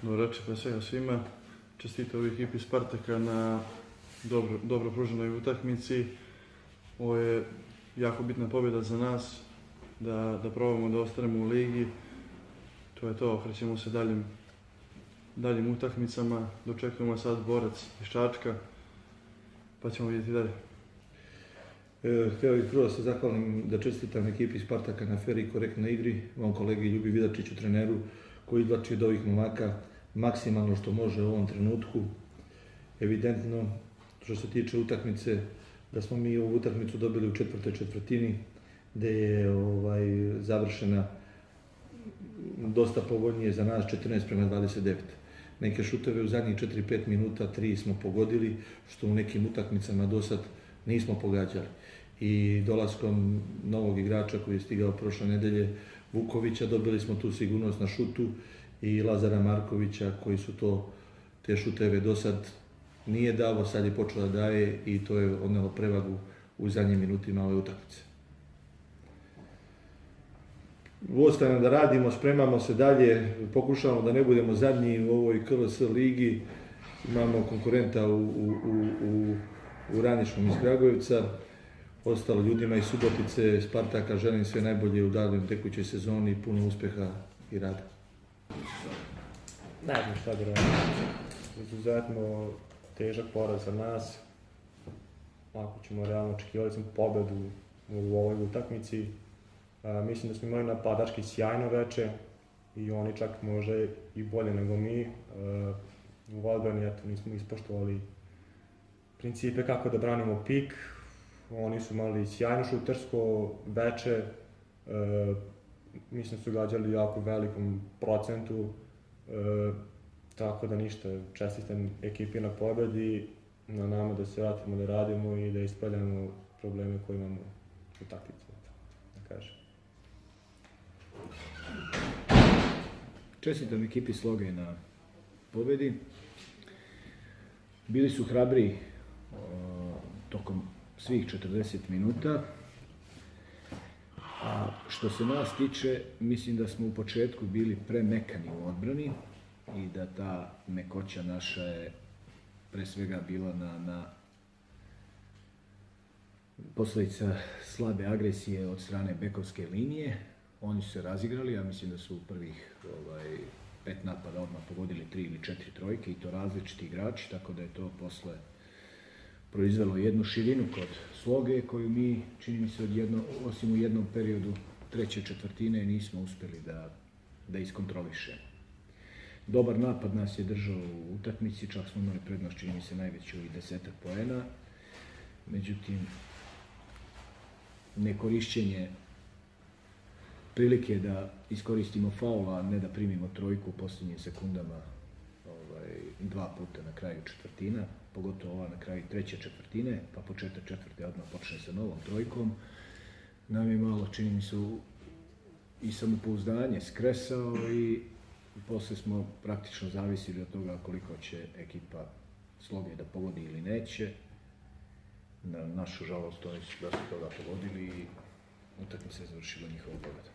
Dobro večer pre svega svima. Čestitao ovoj ekipi Spartaka na dobro pruženoj utakmici. Ovo je jako bitna pobjeda za nas, da probamo da ostanemo u ligi. To je to, okrećemo se daljim utakmicama. Dočekujemo sad Borac iz Čačka, pa ćemo vidjeti dalje. Htio bih prvo se zahvalim da čestitam ekipi Spartaka na fer i korektnoj igri, mom kolegi Ljubi Vidačiću, treneru, koji izvlači od ovih momaka maksimalno što može u ovom trenutku. Evidentno, što se tiče utakmice, da smo mi ovu utakmicu dobili u četvrtoj četvrtini, gde je završena dosta povoljnije za nas, 14:29. Neke šuteve u zadnjih 4-5 minuta, 3 smo pogodili, što u nekim utakmicama do sad nismo pogađali. I dolaskom novog igrača koji je stigao prošle nedelje, Vukovića, dobili smo tu sigurnost na šutu, i Lazara Markovića, koji su te šuteve do sad nije davo, sad je počeo da daje i to je odnelo prevagu u zadnjim minutima ove utakmice. Ostaje da radimo, spremamo se dalje, pokušavamo da ne budemo zadnji u ovoj KLS ligi. Imamo konkurenta u Raniškom iz Kragujevca. Ostalo ljudima iz Subotice, Spartaka, želim sve najbolje u daljoj tekućoj sezoni, puno uspjeha i rada. Ne znam šta bi rekao. Izuzetno težak poraz za nas. Ako ćemo realno očekivali smo pobedu u ovoj utakmici. Mislim da smo imali napadački sjajno veče i oni čak možda i bolje nego mi. U odbrani nismo ispoštovali principe kako da branimo pik. Oni su imali sjajno šutersko veče. Mislim da su gađali jako velikom procentu. Tako da ništa, čestitam ekipi na pobedi, na nama da se vratimo da radimo i da ispravljamo probleme koje imamo u taktici, da kažem. Čestitam ekipi Sloge na pobedi. Bili su hrabri tokom svih 40 minuta. A što se nas tiče, mislim da smo u početku bili premekani u odbrani i da ta mekoća naša je pre svega bila na posljedica slabe agresije od strane bekovske linije. Oni su se razigrali, ja mislim da su u prvih 5 napada odmah pogodili 3 ili 4 trojke i to različiti igrači, tako da je to posle proizvelo jednu širinu kod Sloge koju mi, čini mi se, osim u jednom periodu treće četvrtine nismo uspjeli da iskontrolišemo. Dobar napad nas je držao u utakmici, čak smo imali prednost, čini mi se, najveću i 10 poena. Međutim, nekorišćenje prilike da iskoristimo faul, a ne da primimo trojku u posljednjim sekundama 2 puta na kraju četvrtina, pogotovo ova na kraju treće četvrtine, pa početak četvrte odmah počne sa novom trojkom. Nam je malo, čini mi se, i samopouzdanje skresao i posle smo praktično zavisili od toga koliko će ekipa Sloge da pogodi ili neće. Na našu žalost oni su dosta toga pogodili i utakmica je završila njihova pobjeda.